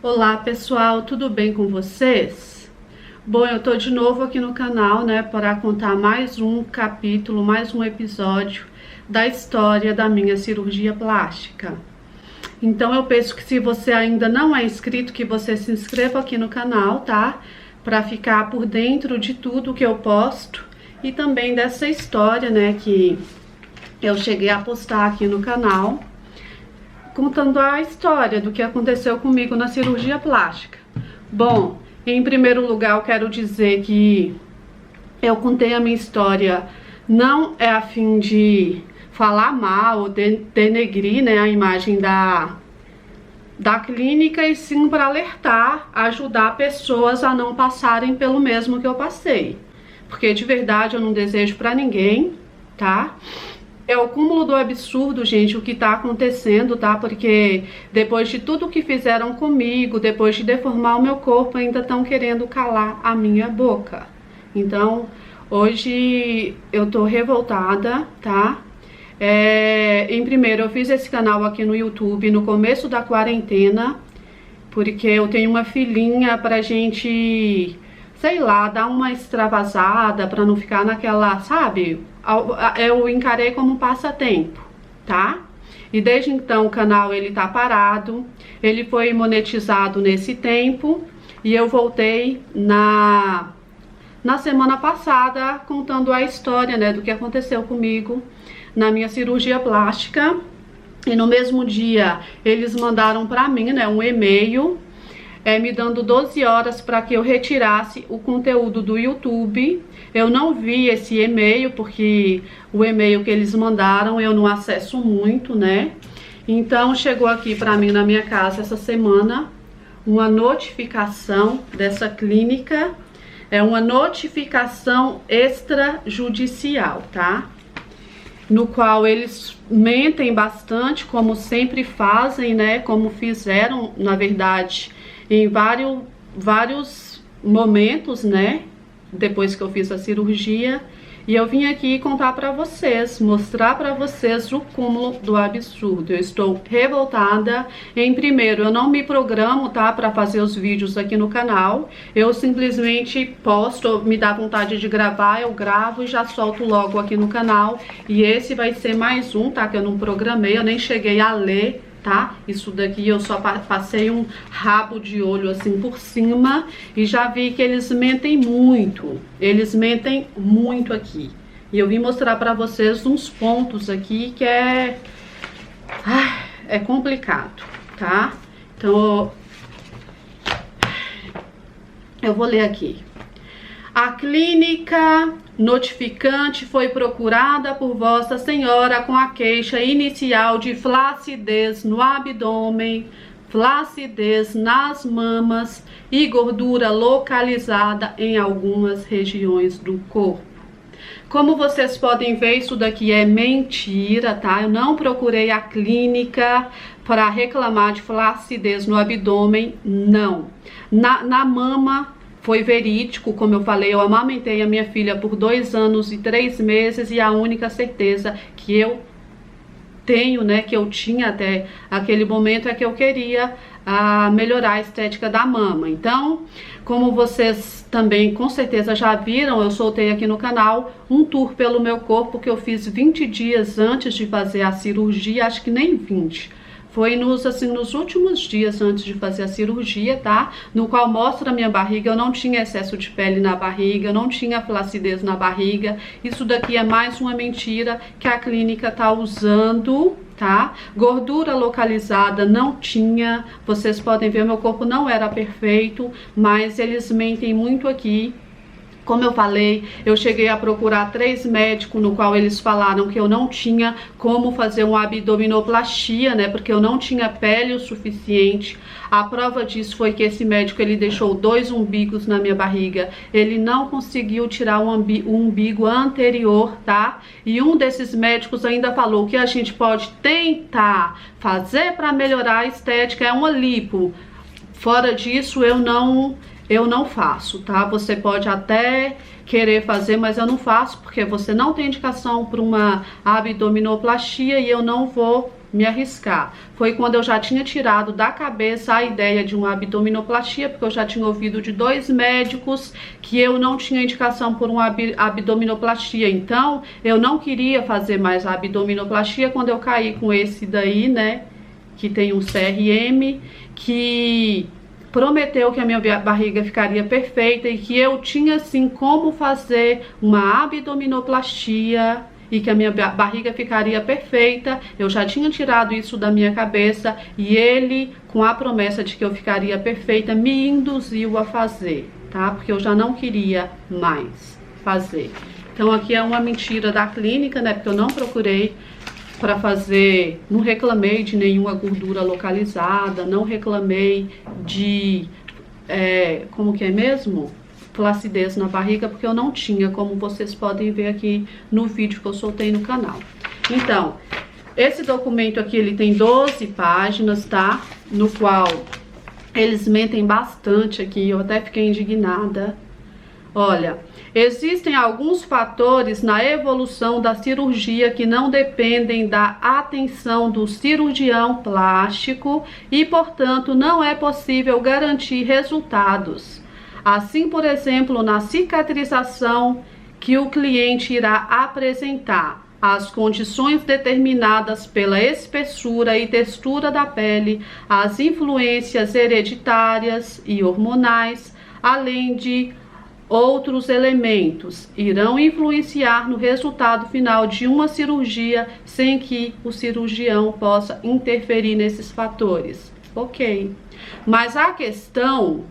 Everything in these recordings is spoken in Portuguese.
Olá pessoal, tudo bem com vocês? Bom, eu tô de novo aqui no canal, né, para contar mais um capítulo, mais um episódio da história da minha cirurgia plástica. Então eu peço que, se você ainda não é inscrito, que você se inscreva aqui no canal, tá? Para ficar por dentro de tudo que eu posto e também dessa história, né, que eu cheguei a postar aqui no canal, contando a história do que aconteceu comigo na cirurgia plástica. Bom, em primeiro lugar eu quero dizer que eu contei a minha história não é a fim de falar mal ou denegrir, né, a imagem da clínica, e sim para alertar, ajudar pessoas a não passarem pelo mesmo que eu passei. Porque de verdade eu não desejo para ninguém, tá? É o cúmulo do absurdo, gente, o que tá acontecendo, tá? Porque depois de tudo que fizeram comigo, depois de deformar o meu corpo, ainda estão querendo calar a minha boca. Então, hoje eu tô revoltada, tá? Em primeiro, eu fiz esse canal aqui no YouTube no começo da quarentena, porque eu tenho uma filhinha pra gente, sei lá, dar uma extravasada, pra não ficar naquela, sabe? Eu encarei como um passatempo, tá? E desde então o canal ele tá parado, ele foi monetizado nesse tempo e eu voltei na semana passada contando a história, né, do que aconteceu comigo na minha cirurgia plástica. E no mesmo dia eles mandaram pra mim, né, um e-mail me dando 12 horas para que eu retirasse o conteúdo do YouTube. Eu não vi esse e-mail, porque o e-mail que eles mandaram eu não acesso muito, né? Então chegou aqui para mim na minha casa essa semana uma notificação dessa clínica. É uma notificação extrajudicial, tá? No qual eles mentem bastante, como sempre fazem, né? Como fizeram, na verdade, em vários momentos, né, depois que eu fiz a cirurgia. E eu vim aqui contar pra vocês, mostrar pra vocês o cúmulo do absurdo. Eu estou revoltada. Em primeiro, eu não me programo, tá, pra fazer os vídeos aqui no canal. Eu simplesmente posto, me dá vontade de gravar, eu gravo e já solto logo aqui no canal. E esse vai ser mais um, tá, que eu não programei, eu nem cheguei a ler, tá? Isso daqui eu só passei um rabo de olho assim por cima e já vi que eles mentem muito. Eles mentem muito aqui. E eu vim mostrar pra vocês uns pontos aqui que é complicado, tá? Então eu vou ler aqui. A clínica notificante foi procurada por Vossa Senhora com a queixa inicial de flacidez no abdômen, flacidez nas mamas e gordura localizada em algumas regiões do corpo. Como vocês podem ver, isso daqui é mentira, tá? Eu não procurei a clínica para reclamar de flacidez no abdômen, não. Na mama foi verídico, como eu falei, eu amamentei a minha filha por 2 anos e 3 meses e a única certeza que eu tenho, né, que eu tinha até aquele momento, é que eu queria melhorar a estética da mama. Então, como vocês também com certeza já viram, eu soltei aqui no canal um tour pelo meu corpo que eu fiz 20 dias antes de fazer a cirurgia, acho que nem 20. Foi nos últimos dias antes de fazer a cirurgia, tá? No qual mostra a minha barriga. Eu não tinha excesso de pele na barriga, eu não tinha flacidez na barriga. Isso daqui é mais uma mentira que a clínica tá usando, tá? Gordura localizada não tinha. Vocês podem ver, meu corpo não era perfeito, mas eles mentem muito aqui. Como eu falei, eu cheguei a procurar 3 médicos, no qual eles falaram que eu não tinha como fazer uma abdominoplastia, né? Porque eu não tinha pele o suficiente. A prova disso foi que esse médico, ele deixou 2 umbigos na minha barriga. Ele não conseguiu tirar o umbigo anterior, tá? E um desses médicos ainda falou que a gente pode tentar fazer para melhorar a estética é uma lipo. Fora disso, eu não faço, tá? Você pode até querer fazer, mas eu não faço, porque você não tem indicação para uma abdominoplastia e eu não vou me arriscar. Foi quando eu já tinha tirado da cabeça a ideia de uma abdominoplastia, porque eu já tinha ouvido de 2 médicos que eu não tinha indicação por uma abdominoplastia. Então, eu não queria fazer mais a abdominoplastia. Quando eu caí com esse daí, né, que tem um CRM, que prometeu que a minha barriga ficaria perfeita e que eu tinha sim como fazer uma abdominoplastia e que a minha barriga ficaria perfeita. Eu já tinha tirado isso da minha cabeça e ele, com a promessa de que eu ficaria perfeita, me induziu a fazer, tá? Porque eu já não queria mais fazer. Então aqui é uma mentira da clínica, né? Porque eu não procurei para fazer, não reclamei de nenhuma gordura localizada, não reclamei de, como que é mesmo? Flacidez na barriga, porque eu não tinha, como vocês podem ver aqui no vídeo que eu soltei no canal. Então, esse documento aqui, ele tem 12 páginas, tá? No qual eles mentem bastante aqui, eu até fiquei indignada. Olha, existem alguns fatores na evolução da cirurgia que não dependem da atenção do cirurgião plástico e, portanto, não é possível garantir resultados. Assim, por exemplo, na cicatrização que o cliente irá apresentar, as condições determinadas pela espessura e textura da pele, as influências hereditárias e hormonais, além de outros elementos, irão influenciar no resultado final de uma cirurgia sem que o cirurgião possa interferir nesses fatores. Ok, mas a questão,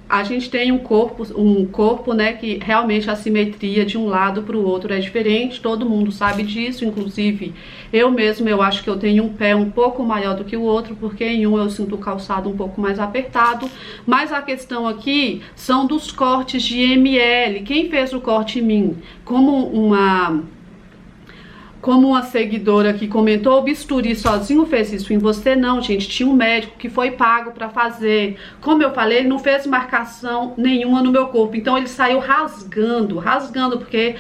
a gente tem um corpo, né, que realmente a simetria de um lado para o outro é diferente, todo mundo sabe disso, inclusive eu mesma, eu acho que eu tenho um pé um pouco maior do que o outro, porque em um eu sinto o calçado um pouco mais apertado, mas a questão aqui são dos cortes de ml. Quem fez o corte em mim? Como uma seguidora que comentou, o bisturi sozinho fez isso em você? Não, gente, tinha um médico que foi pago para fazer. Como eu falei, ele não fez marcação nenhuma no meu corpo, então ele saiu rasgando, porque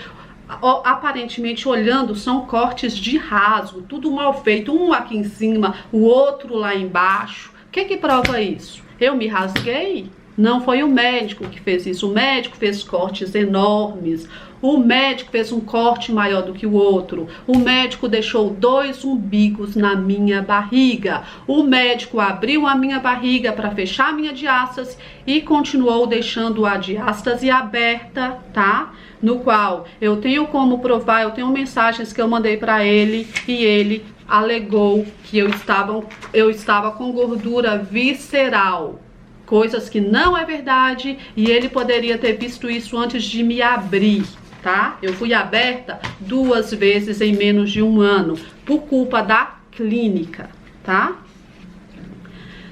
aparentemente olhando são cortes de rasgo, tudo mal feito, um aqui em cima, o outro lá embaixo. O que que prova isso? Eu me rasguei? Não foi o médico que fez isso. O médico fez cortes enormes. O médico fez um corte maior do que o outro. O médico deixou 2 umbigos na minha barriga. O médico abriu a minha barriga para fechar a minha diástase e continuou deixando a diástase aberta, tá? No qual eu tenho como provar, eu tenho mensagens que eu mandei para ele e ele alegou que eu estava com gordura visceral. Coisas que não é verdade, e ele poderia ter visto isso antes de me abrir, tá? Eu fui aberta 2 vezes em menos de 1 ano, por culpa da clínica, tá?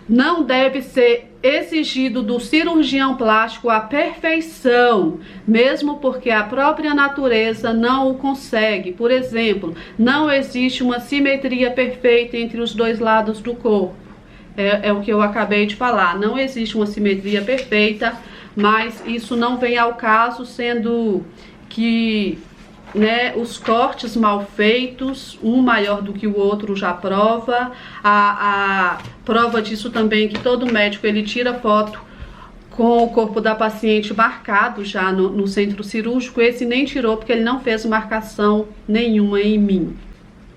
Não deve ser exigido do cirurgião plástico a perfeição, mesmo porque a própria natureza não o consegue. Por exemplo, não existe uma simetria perfeita entre os 2 lados do corpo. É o que eu acabei de falar, não existe uma simetria perfeita, mas isso não vem ao caso, sendo que, né, os cortes mal feitos, um maior do que o outro já prova. A prova disso também é que todo médico ele tira foto com o corpo da paciente marcado já no centro cirúrgico. Esse nem tirou porque ele não fez marcação nenhuma em mim.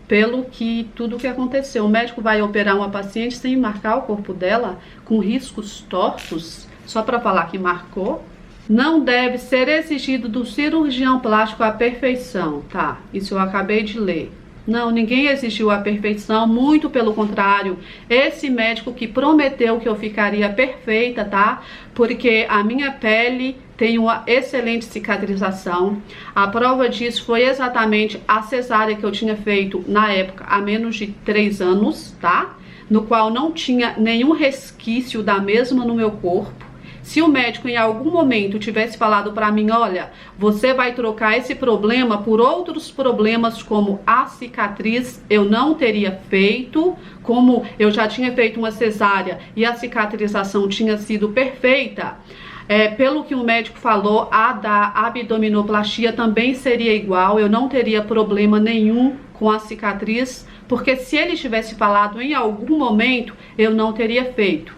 Pelo que tudo que aconteceu, o médico vai operar uma paciente sem marcar o corpo dela, com riscos tortos, só para falar que marcou. Não deve ser exigido do cirurgião plástico a perfeição, tá? Isso eu acabei de ler. Não, ninguém exigiu a perfeição, muito pelo contrário. Esse médico que prometeu que eu ficaria perfeita, tá? Porque a minha pele tem uma excelente cicatrização. A prova disso foi exatamente a cesárea que eu tinha feito na época, há menos de 3 anos, tá? No qual não tinha nenhum resquício da mesma no meu corpo. Se o médico em algum momento tivesse falado para mim, olha, você vai trocar esse problema por outros problemas como a cicatriz, eu não teria feito. Como eu já tinha feito uma cesárea e a cicatrização tinha sido perfeita, pelo que o médico falou, a da abdominoplastia também seria igual, eu não teria problema nenhum com a cicatriz, porque se ele tivesse falado em algum momento, eu não teria feito.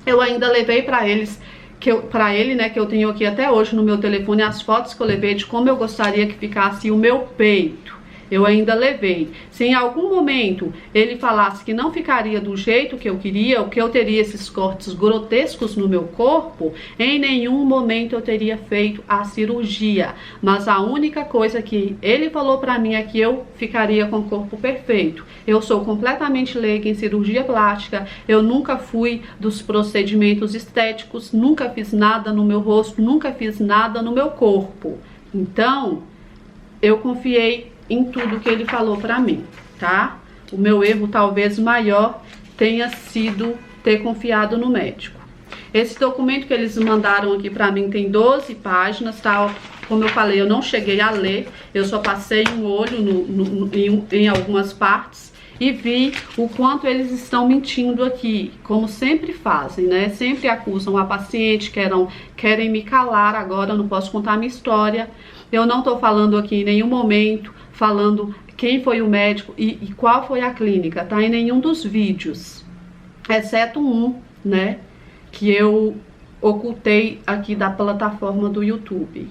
Eu ainda levei para ele, né, que eu tenho aqui até hoje no meu telefone, as fotos que eu levei de como eu gostaria que ficasse o meu peito. Eu ainda levei. Se em algum momento ele falasse que não ficaria do jeito que eu queria, ou que eu teria esses cortes grotescos no meu corpo, em nenhum momento eu teria feito a cirurgia. Mas a única coisa que ele falou pra mim é que eu ficaria com o corpo perfeito. Eu sou completamente leiga em cirurgia plástica, eu nunca fui dos procedimentos estéticos, nunca fiz nada no meu rosto, nunca fiz nada no meu corpo. Então, eu confiei em tudo que ele falou pra mim, tá? O meu erro talvez maior tenha sido ter confiado no médico. Esse documento que eles mandaram aqui pra mim tem 12 páginas, tá? Como eu falei, eu não cheguei a ler, eu só passei um olho em algumas partes e vi o quanto eles estão mentindo aqui, como sempre fazem, né? Sempre acusam a paciente, querem me calar agora, eu não posso contar a minha história. Eu não tô falando aqui em nenhum momento falando quem foi o médico e qual foi a clínica, tá? Em nenhum dos vídeos, exceto um, né, que eu ocultei aqui da plataforma do YouTube.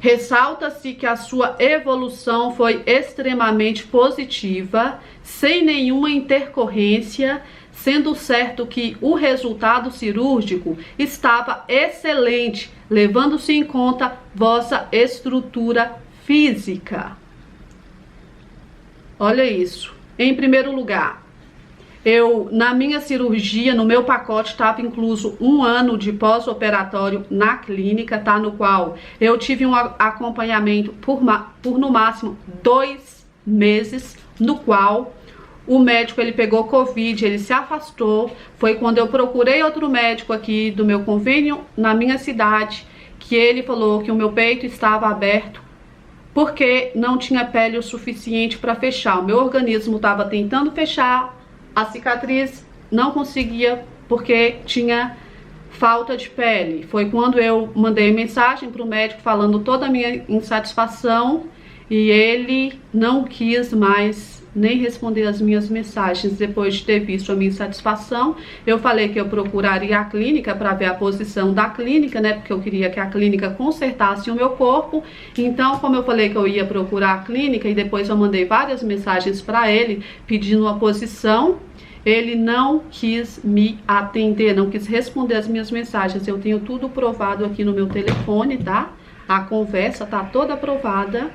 Ressalta-se que a sua evolução foi extremamente positiva, sem nenhuma intercorrência, sendo certo que o resultado cirúrgico estava excelente, levando-se em conta vossa estrutura física. Olha isso. Em primeiro lugar, na minha cirurgia, no meu pacote, estava incluso 1 ano de pós-operatório na clínica, tá? No qual eu tive um acompanhamento por no máximo 2 meses, no qual o médico, ele pegou Covid, ele se afastou. Foi quando eu procurei outro médico aqui do meu convênio, na minha cidade, que ele falou que o meu peito estava aberto porque não tinha pele o suficiente para fechar. O meu organismo estava tentando fechar a cicatriz, não conseguia porque tinha falta de pele. Foi quando eu mandei mensagem para o médico falando toda a minha insatisfação e ele não quis mais nem responder as minhas mensagens. Depois de ter visto a minha insatisfação, eu falei que eu procuraria a clínica para ver a posição da clínica, né, porque eu queria que a clínica consertasse o meu corpo. Então, como eu falei que eu ia procurar a clínica, e depois eu mandei várias mensagens para ele pedindo uma posição, ele não quis me atender, não quis responder as minhas mensagens. Eu tenho tudo provado aqui no meu telefone, tá? A conversa tá toda provada.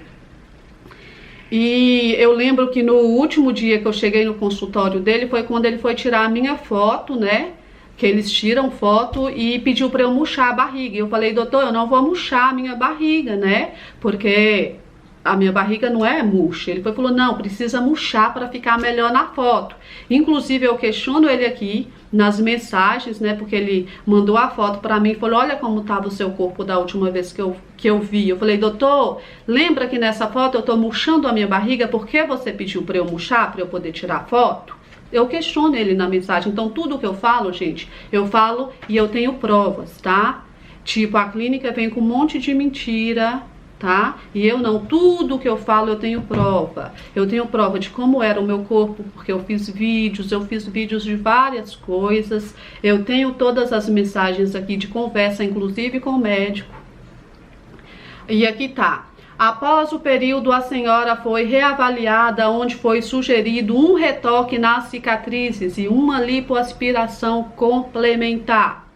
E eu lembro que no último dia que eu cheguei no consultório dele foi quando ele foi tirar a minha foto, né? Que eles tiram foto e pediu pra eu murchar a barriga. E eu falei, doutor, eu não vou murchar a minha barriga, né? Porque a minha barriga não é murcha. Ele falou, não, precisa murchar para ficar melhor na foto. Inclusive, eu questiono ele aqui nas mensagens, né? Porque ele mandou a foto para mim e falou, olha como estava o seu corpo da última vez que eu vi. Eu falei, doutor, lembra que nessa foto eu tô murchando a minha barriga? Por que você pediu para eu murchar, para eu poder tirar foto? Eu questiono ele na mensagem. Então, tudo que eu falo, gente, eu falo e eu tenho provas, tá? Tipo, a clínica vem com um monte de mentira, tá? E eu não, tudo que eu falo eu tenho prova. Eu tenho prova de como era o meu corpo, porque eu fiz vídeos de várias coisas. Eu tenho todas as mensagens aqui de conversa, inclusive com o médico. E aqui tá. Após o período, a senhora foi reavaliada, onde foi sugerido um retoque nas cicatrizes e uma lipoaspiração complementar.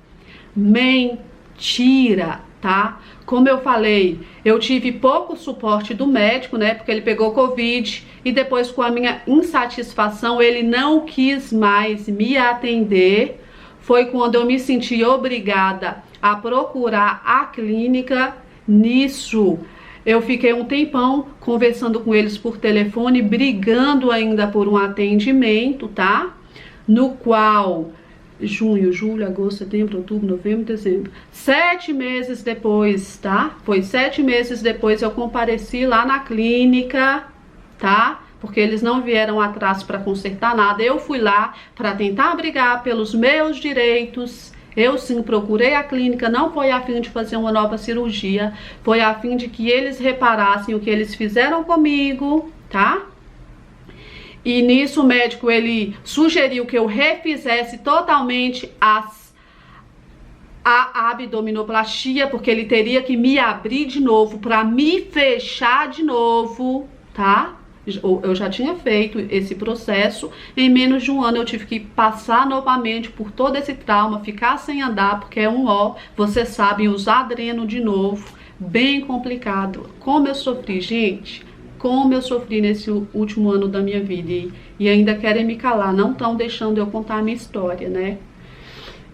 Mentira, tá? Como eu falei, eu tive pouco suporte do médico, né? Porque ele pegou Covid e depois, com a minha insatisfação, ele não quis mais me atender. Foi quando eu me senti obrigada a procurar a clínica. Nisso, eu fiquei um tempão conversando com eles por telefone, brigando ainda por um atendimento, tá? No qual junho, julho, agosto, setembro, outubro, novembro, dezembro, 7 meses depois, tá? Foi 7 meses depois eu compareci lá na clínica, tá? Porque eles não vieram atrás para consertar nada. Eu fui lá para tentar brigar pelos meus direitos. Eu sim procurei a clínica, não foi a fim de fazer uma nova cirurgia, foi a fim de que eles reparassem o que eles fizeram comigo, tá? E nisso o médico, ele sugeriu que eu refizesse totalmente a abdominoplastia, porque ele teria que me abrir de novo para me fechar de novo, tá? Eu já tinha feito esse processo, em menos de um ano eu tive que passar novamente por todo esse trauma, ficar sem andar, porque é um ó, vocês sabem, usar dreno de novo, bem complicado. Como eu sofri, gente, como eu sofri nesse último ano da minha vida, e ainda querem me calar, não estão deixando eu contar a minha história, né?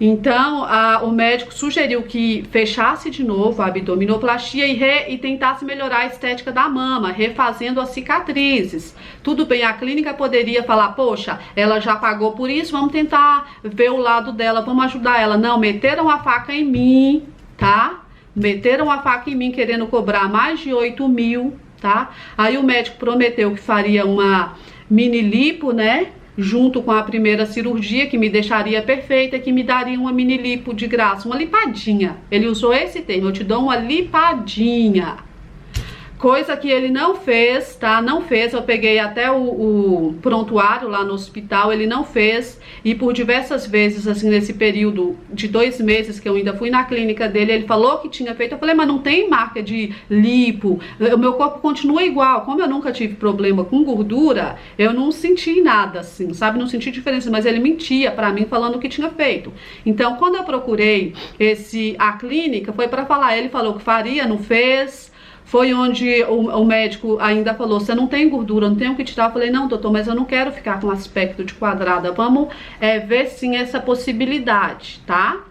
Então, o médico sugeriu que fechasse de novo a abdominoplastia e tentasse melhorar a estética da mama, refazendo as cicatrizes. Tudo bem, a clínica poderia falar, poxa, ela já pagou por isso, vamos tentar ver o lado dela, vamos ajudar ela. Não, meteram a faca em mim, tá? Meteram a faca em mim querendo cobrar mais de 8 mil, tá? Aí o médico prometeu que faria uma mini lipo, né? Junto com a primeira cirurgia, que me deixaria perfeita, que me daria uma mini lipo de graça, uma lipadinha. Ele usou esse termo, eu te dou uma lipadinha. Coisa que ele não fez, tá? Não fez, eu peguei até o prontuário lá no hospital, ele não fez. E por diversas vezes, assim, nesse período de 2 meses que eu ainda fui na clínica dele, ele falou que tinha feito. Eu falei, mas não tem marca de lipo, o meu corpo continua igual. Como eu nunca tive problema com gordura, eu não senti nada, assim, sabe? Não senti diferença, mas ele mentia pra mim falando que tinha feito. Então, quando eu procurei a clínica, foi pra falar, ele falou que faria, não fez. Foi onde o médico ainda falou, você não tem gordura, não tem o que tirar. Eu falei, não, doutor, mas eu não quero ficar com aspecto de quadrada. Vamos ver sim essa possibilidade, tá?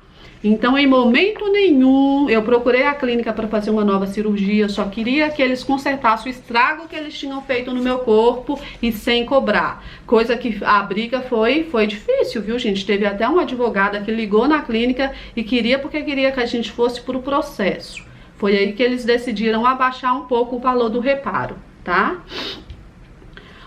Então, em momento nenhum, eu procurei a clínica para fazer uma nova cirurgia. Eu só queria que eles consertassem o estrago que eles tinham feito no meu corpo e sem cobrar. Coisa que a briga foi difícil, viu, gente? Teve até uma advogada que ligou na clínica e porque queria que a gente fosse para o processo. Foi aí que eles decidiram abaixar um pouco o valor do reparo, tá?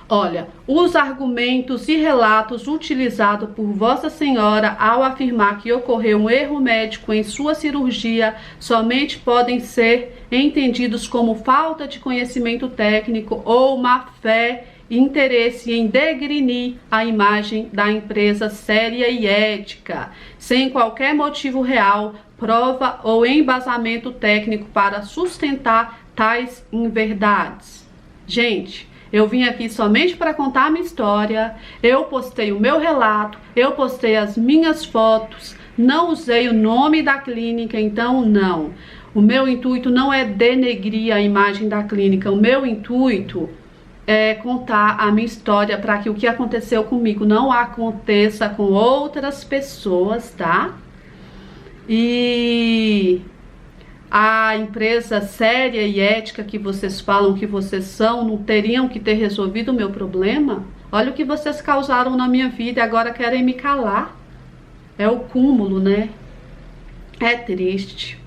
Olha, os argumentos e relatos utilizados por Vossa Senhora ao afirmar que ocorreu um erro médico em sua cirurgia somente podem ser entendidos como falta de conhecimento técnico ou má fé e interesse em degrinir a imagem da empresa séria e ética, sem qualquer motivo real, prova ou embasamento técnico para sustentar tais inverdades. Gente, eu vim aqui somente para contar a minha história, eu postei o meu relato, eu postei as minhas fotos, não usei o nome da clínica, então não. O meu intuito não é denegrir a imagem da clínica, o meu intuito é contar a minha história para que o que aconteceu comigo não aconteça com outras pessoas, tá? E a empresa séria e ética que vocês falam que vocês são, não teriam que ter resolvido o meu problema? Olha o que vocês causaram na minha vida e agora querem me calar. É o cúmulo, né? É triste,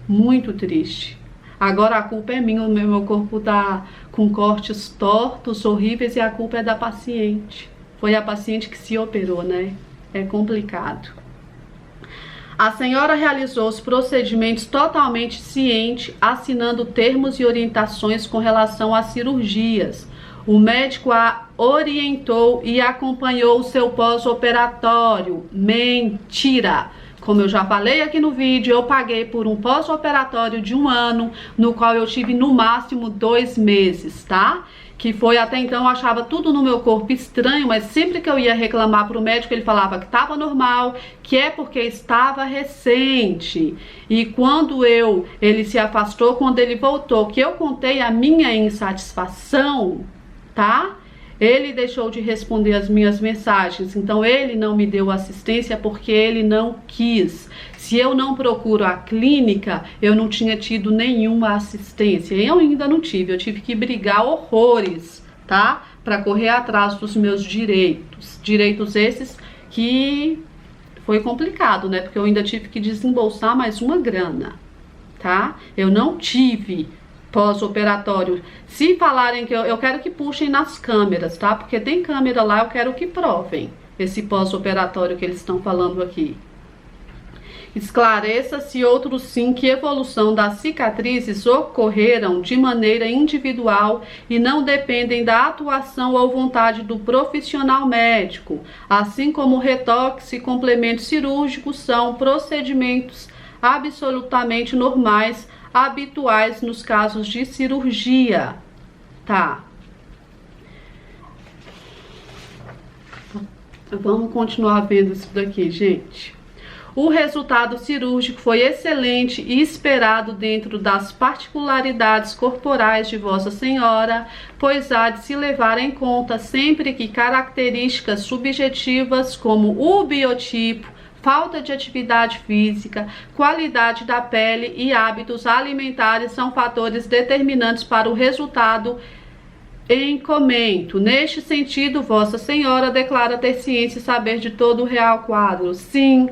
muito triste. Agora a culpa é minha, o meu corpo tá com cortes tortos, horríveis, e a culpa é da paciente. Foi a paciente que se operou, né? É complicado. A senhora realizou os procedimentos totalmente ciente, assinando termos e orientações com relação às cirurgias. O médico a orientou e acompanhou o seu pós-operatório. Mentira! Como eu já falei aqui no vídeo, eu paguei por um pós-operatório de 1 ano, no qual eu tive no máximo 2 meses, tá? Que foi, até então, eu achava tudo no meu corpo estranho, mas sempre que eu ia reclamar pro médico, ele falava que estava normal, que é porque estava recente. E quando ele se afastou, quando ele voltou, que eu contei a minha insatisfação, tá? Ele deixou de responder as minhas mensagens, então ele não me deu assistência porque ele não quis. Se eu não procuro a clínica, eu não tinha tido nenhuma assistência. Eu ainda não tive, eu tive que brigar horrores, tá? Para correr atrás dos meus direitos. Direitos esses que foi complicado, né? Porque eu ainda tive que desembolsar mais uma grana, tá? Eu não tive pós-operatório. Se falarem que eu quero que puxem nas câmeras, tá? Porque tem câmera lá, eu quero que provem esse pós-operatório que eles estão falando aqui. Esclareça-se outro sim que evolução das cicatrizes ocorreram de maneira individual e não dependem da atuação ou vontade do profissional médico, assim como retoques e complementos cirúrgicos são procedimentos absolutamente normais, habituais nos casos de cirurgia. Tá. Vamos continuar vendo isso daqui, gente. O resultado cirúrgico foi excelente e esperado dentro das particularidades corporais de Vossa Senhora, pois há de se levar em conta sempre que características subjetivas como o biotipo, falta de atividade física, qualidade da pele e hábitos alimentares são fatores determinantes para o resultado em comento. Neste sentido, Vossa Senhora declara ter ciência e saber de todo o real quadro. Sim,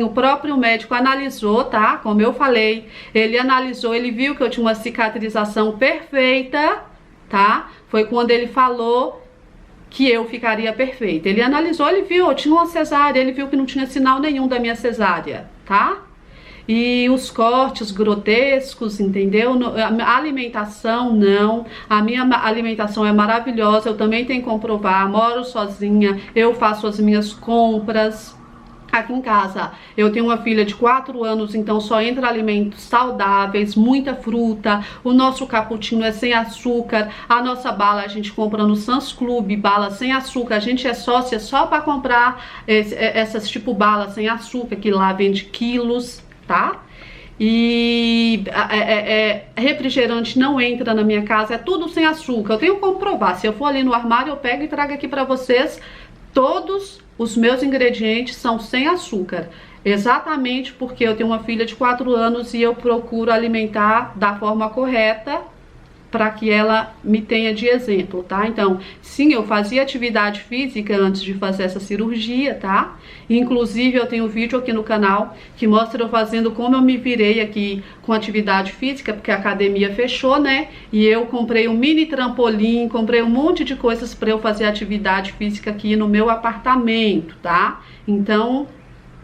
o próprio médico analisou, tá? Como eu falei, ele analisou, ele viu que eu tinha uma cicatrização perfeita, tá? Foi quando ele falou que eu ficaria perfeita. Ele analisou, ele viu, eu tinha uma cesárea, ele viu que não tinha sinal nenhum da minha cesárea, tá? E os cortes grotescos, entendeu? A alimentação, não. A minha alimentação é maravilhosa, eu também tenho que comprovar. Moro sozinha, eu faço as minhas compras. Aqui em casa eu tenho uma filha de 4 anos, então só entra alimentos saudáveis, muita fruta, o nosso cappuccino é sem açúcar, a nossa bala a gente compra no Sam's Club, bala sem açúcar, a gente é sócia só para comprar essas tipo bala sem açúcar, que lá vende quilos, tá? E refrigerante não entra na minha casa, é tudo sem açúcar, eu tenho como provar, se eu for ali no armário eu pego e trago aqui para vocês. Todos os meus ingredientes são sem açúcar, exatamente porque eu tenho uma filha de 4 anos e eu procuro alimentar da forma correta para que ela me tenha de exemplo, tá? Então, sim, eu fazia atividade física antes de fazer essa cirurgia, tá? Inclusive, eu tenho um vídeo aqui no canal que mostra eu fazendo como eu me virei aqui com atividade física, porque a academia fechou, né? E eu comprei um mini trampolim, comprei um monte de coisas para eu fazer atividade física aqui no meu apartamento, tá? Então,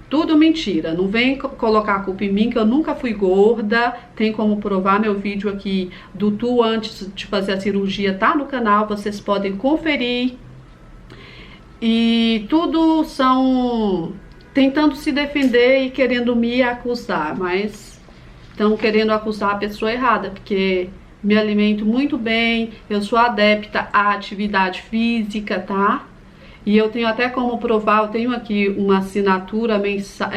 tudo mentira, não vem colocar a culpa em mim, que eu nunca fui gorda. Tem como provar, meu vídeo aqui do tu antes de fazer a cirurgia tá no canal, vocês podem conferir. E tudo são tentando se defender e querendo me acusar, mas estão querendo acusar a pessoa errada, porque me alimento muito bem, eu sou adepta à atividade física, tá? E eu tenho até como provar, eu tenho aqui uma assinatura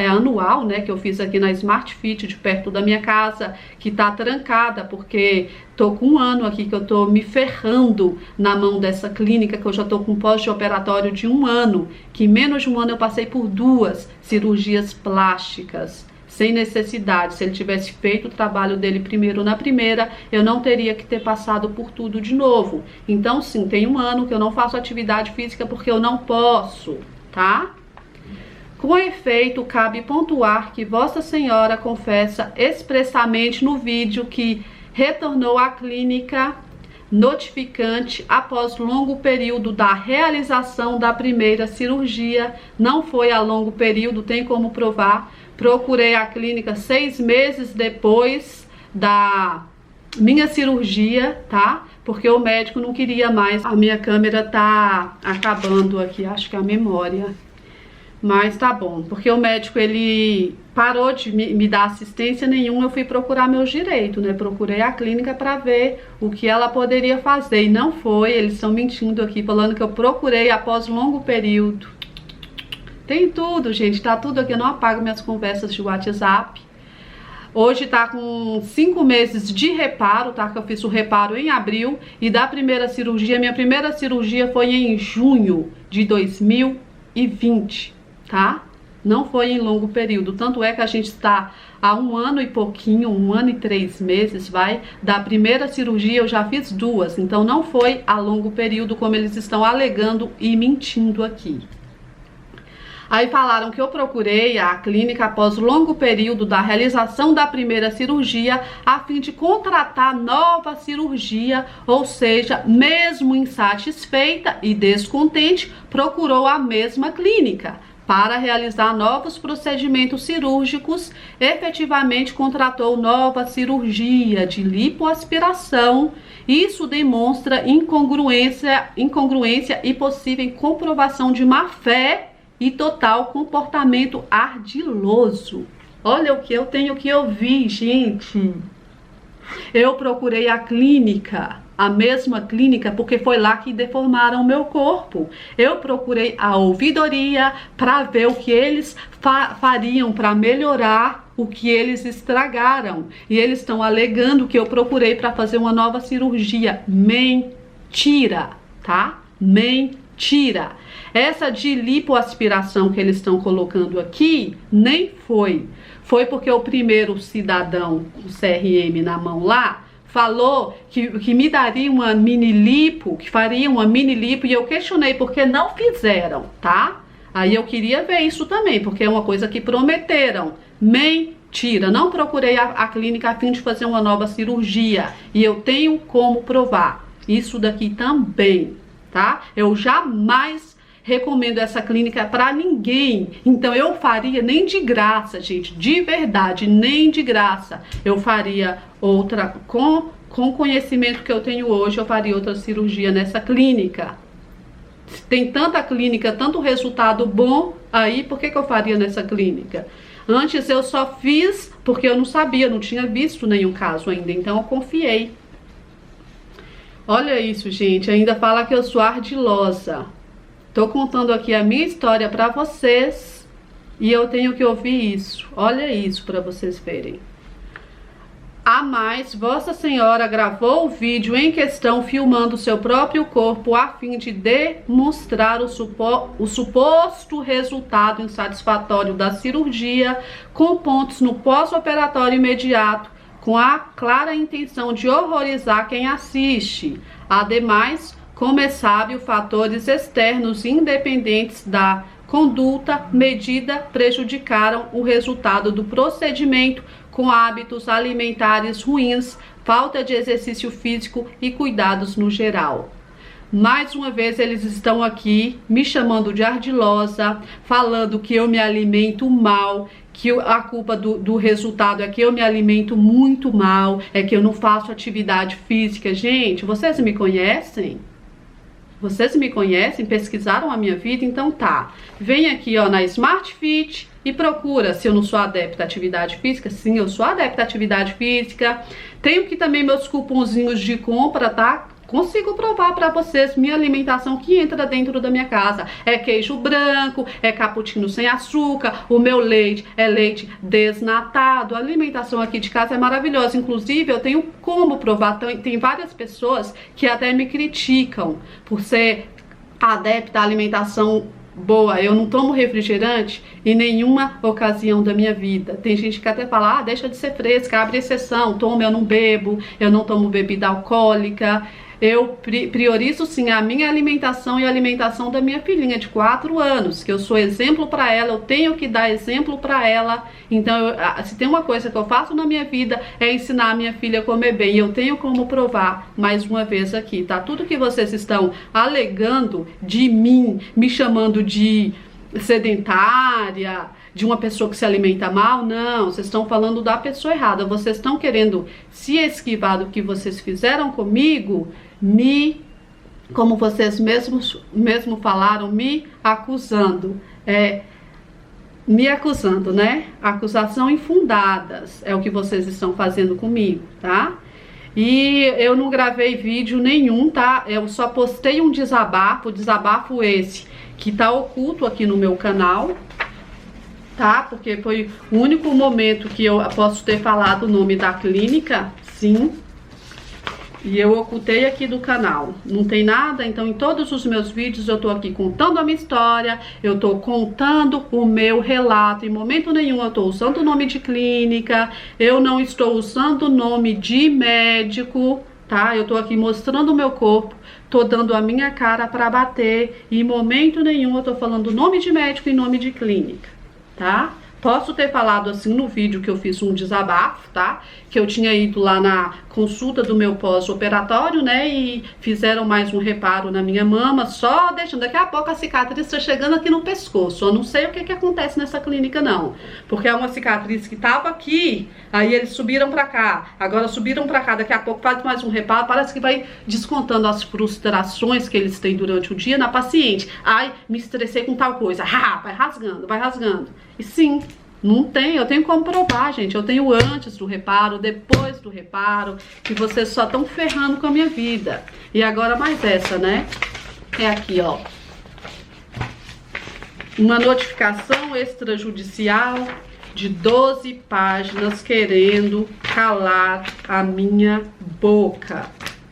anual, né, que eu fiz aqui na Smart Fit, de perto da minha casa, que tá trancada, porque tô com 1 ano aqui que eu tô me ferrando na mão dessa clínica, que eu já tô com pós-operatório de 1 ano, que em menos de 1 ano eu passei por 2 cirurgias plásticas, sem necessidade. Se ele tivesse feito o trabalho dele primeiro na primeira, eu não teria que ter passado por tudo de novo. Então, sim, tem 1 ano que eu não faço atividade física porque eu não posso, tá? Com efeito, cabe pontuar que Vossa Senhora confessa expressamente no vídeo que retornou à clínica notificante após longo período da realização da primeira cirurgia. Não foi a longo período, tem como provar. Procurei a clínica 6 meses depois da minha cirurgia, tá? Porque o médico não queria mais. A minha câmera tá acabando aqui, acho que é a memória. Mas tá bom, porque o médico, ele parou de me dar assistência nenhuma, eu fui procurar meus direitos, né? Procurei a clínica pra ver o que ela poderia fazer, e não foi. Eles estão mentindo aqui, falando que eu procurei após longo período. Tem tudo, gente, tá tudo aqui, eu não apago minhas conversas de WhatsApp. Hoje tá com 5 meses de reparo, tá? Que eu fiz o reparo em abril. E da primeira cirurgia, minha primeira cirurgia foi em junho de 2020, tá? Não foi em longo período. Tanto é que a gente está há 1 ano e pouquinho, 1 ano e 3 meses, vai. Da primeira cirurgia eu já fiz 2. Então não foi a longo período, como eles estão alegando e mentindo aqui. Aí falaram que eu procurei a clínica após longo período da realização da primeira cirurgia a fim de contratar nova cirurgia, ou seja, mesmo insatisfeita e descontente, procurou a mesma clínica para realizar novos procedimentos cirúrgicos, efetivamente contratou nova cirurgia de lipoaspiração. Isso demonstra incongruência e possível comprovação de má fé e total comportamento ardiloso. Olha o que eu tenho que ouvir, gente. Eu procurei a clínica, a mesma clínica, porque foi lá que deformaram o meu corpo. Eu procurei a ouvidoria para ver o que eles fariam para melhorar o que eles estragaram. E eles estão alegando que eu procurei para fazer uma nova cirurgia. Mentira, tá? Mentira. Essa de lipoaspiração que eles estão colocando aqui, nem foi. Foi porque o primeiro cidadão com CRM na mão lá falou que me daria uma mini lipo, que faria uma mini lipo, e eu questionei porque não fizeram, tá? Aí eu queria ver isso também, porque é uma coisa que prometeram. Mentira, não procurei a clínica a fim de fazer uma nova cirurgia, e eu tenho como provar isso daqui também, tá? Eu jamais recomendo essa clínica para ninguém. Então eu faria nem de graça, gente, de verdade, nem de graça. Eu faria outra, com o conhecimento que eu tenho hoje, eu faria outra cirurgia nessa clínica. Tem tanta clínica, tanto resultado bom aí, por que eu faria nessa clínica? Antes eu só fiz porque eu não sabia, não tinha visto nenhum caso ainda, então eu confiei. Olha isso, gente, ainda fala que eu sou ardilosa. Tô contando aqui a minha história para vocês e eu tenho que ouvir isso. Olha isso para vocês verem. A mais, Vossa Senhora gravou o vídeo em questão filmando seu próprio corpo a fim de demonstrar o suposto resultado insatisfatório da cirurgia, com pontos no pós-operatório imediato, com a clara intenção de horrorizar quem assiste. Ademais, como é sábio, fatores externos independentes da conduta medida prejudicaram o resultado do procedimento, com hábitos alimentares ruins, falta de exercício físico e cuidados no geral. Mais uma vez eles estão aqui me chamando de ardilosa, falando que eu me alimento mal, que a culpa do resultado é que eu me alimento muito mal, é que eu não faço atividade física. Gente, vocês me conhecem? Vocês me conhecem, pesquisaram a minha vida, então tá. Vem aqui, ó, na Smart Fit e procura se eu não sou adepta à atividade física. Sim, eu sou adepta à atividade física. Tenho aqui também meus cupomzinhos de compra, tá? Consigo provar para vocês minha alimentação que entra dentro da minha casa. É queijo branco, é cappuccino sem açúcar, o meu leite é leite desnatado. A alimentação aqui de casa é maravilhosa. Inclusive, eu tenho como provar. Tem várias pessoas que até me criticam por ser adepta à alimentação boa. Eu não tomo refrigerante em nenhuma ocasião da minha vida. Tem gente que até fala, ah, deixa de ser fresca, abre exceção, toma, eu não bebo, eu não tomo bebida alcoólica. Eu priorizo sim a minha alimentação e a alimentação da minha filhinha de 4 anos, que eu sou exemplo para ela, eu tenho que dar exemplo para ela. Então, se tem uma coisa que eu faço na minha vida é ensinar a minha filha a comer bem. E eu tenho como provar mais uma vez aqui, tá? Tudo que vocês estão alegando de mim, me chamando de sedentária, de uma pessoa que se alimenta mal, não, vocês estão falando da pessoa errada. Vocês estão querendo se esquivar do que vocês fizeram comigo, como vocês mesmo falaram, me acusando. Me acusando, né? Acusação infundadas é o que vocês estão fazendo comigo, tá? E eu não gravei vídeo nenhum, tá? Eu só postei um desabafo esse que tá oculto aqui no meu canal, tá? Porque foi o único momento que eu posso ter falado o nome da clínica, sim. E eu ocultei aqui do canal, não tem nada. Então em todos os meus vídeos eu tô aqui contando a minha história, eu tô contando o meu relato. Em momento nenhum eu tô usando o nome de clínica, eu não estou usando o nome de médico, tá? Eu tô aqui mostrando o meu corpo, tô dando a minha cara pra bater. E em momento nenhum eu tô falando nome de médico e nome de clínica, tá? Posso ter falado assim no vídeo que eu fiz um desabafo, tá? Que eu tinha ido lá na consulta do meu pós-operatório, né? E fizeram mais um reparo na minha mama, só deixando. Daqui a pouco a cicatriz está chegando aqui no pescoço. Eu não sei o que que acontece nessa clínica, não. Porque é uma cicatriz que tava aqui, aí eles subiram pra cá. Agora subiram pra cá, daqui a pouco faz mais um reparo. Parece que vai descontando as frustrações que eles têm durante o dia na paciente. Ai, me estressei com tal coisa. Vai rasgando, vai rasgando. E sim, não tem, eu tenho como provar, gente. Eu tenho antes do reparo, depois do reparo, que vocês só estão ferrando com a minha vida. E agora mais essa, né? É aqui, ó. Uma notificação extrajudicial de 12 páginas querendo calar a minha boca,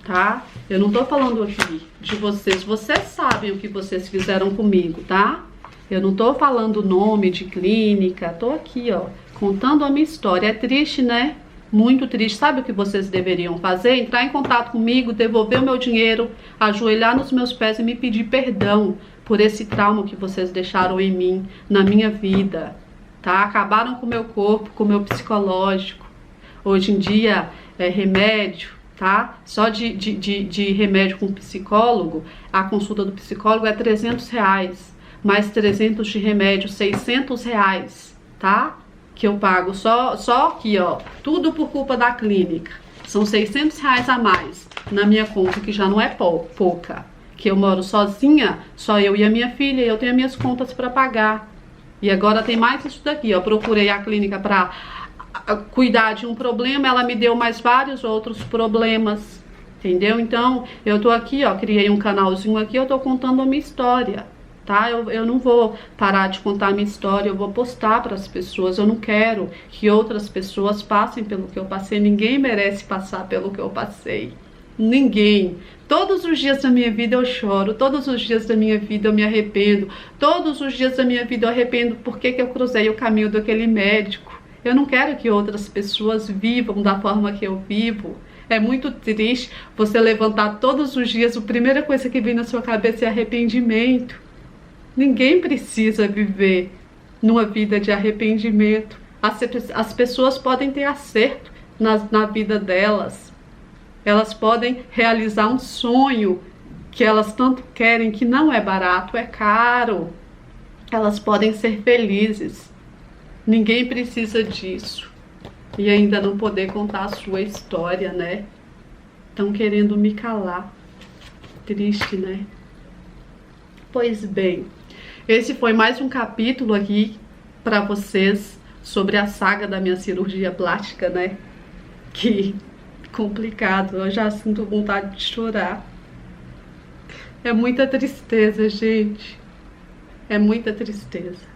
tá? Eu não tô falando aqui de vocês. Vocês sabem o que vocês fizeram comigo, tá? Eu não tô falando nome de clínica, tô aqui, ó, contando a minha história. É triste, né? Muito triste. Sabe o que vocês deveriam fazer? Entrar em contato comigo, devolver o meu dinheiro, ajoelhar nos meus pés e me pedir perdão por esse trauma que vocês deixaram em mim, na minha vida, tá? Acabaram com o meu corpo, com o meu psicológico. Hoje em dia, é remédio, tá? Só de remédio com psicólogo, a consulta do psicólogo é R$300. Mais 300 de remédio, R$600, tá? Que eu pago só aqui, ó. Tudo por culpa da clínica. São R$600 a mais na minha conta, que já não é pouca. Que eu moro sozinha, só eu e a minha filha, e eu tenho as minhas contas para pagar. E agora tem mais isso daqui, ó. Procurei a clínica para cuidar de um problema, ela me deu mais vários outros problemas, entendeu? Então, eu tô aqui, ó, criei um canalzinho aqui, eu tô contando a minha história. Tá? Eu não vou parar de contar a minha história, eu vou postar para as pessoas. Eu não quero que outras pessoas passem pelo que eu passei. Ninguém merece passar pelo que eu passei. Ninguém. Todos os dias da minha vida eu choro, todos os dias da minha vida eu me arrependo, todos os dias da minha vida eu arrependo porque que eu cruzei o caminho daquele médico. Eu não quero que outras pessoas vivam da forma que eu vivo. É muito triste você levantar todos os dias, a primeira coisa que vem na sua cabeça é arrependimento. Ninguém precisa viver numa vida de arrependimento. As pessoas podem ter acerto na vida delas. Elas podem realizar um sonho que elas tanto querem, que não é barato, é caro. Elas podem ser felizes. Ninguém precisa disso. E ainda não poder contar a sua história, né? Estão querendo me calar. Triste, né? Pois bem, esse foi mais um capítulo aqui para vocês sobre a saga da minha cirurgia plástica, né? Que complicado, eu já sinto vontade de chorar. É muita tristeza, gente. É muita tristeza.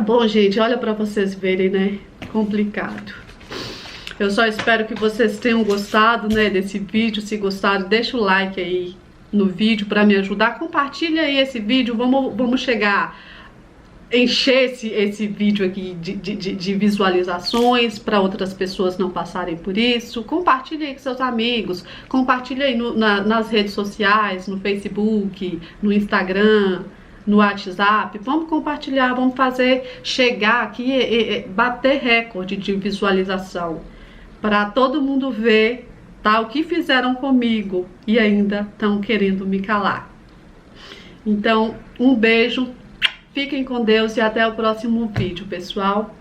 Bom, gente, olha para vocês verem, né? Complicado. Eu só espero que vocês tenham gostado, né, desse vídeo. Se gostaram, deixa o like aí no vídeo para me ajudar. Compartilha aí esse vídeo, vamos chegar, encher esse vídeo aqui de visualizações para outras pessoas não passarem por isso. Compartilha aí com seus amigos, compartilha aí nas redes sociais, no Facebook, no Instagram, no WhatsApp. Vamos compartilhar, vamos fazer chegar aqui, bater recorde de visualização, para todo mundo ver, tá, o que fizeram comigo e ainda estão querendo me calar. Então, um beijo, fiquem com Deus e até o próximo vídeo, pessoal.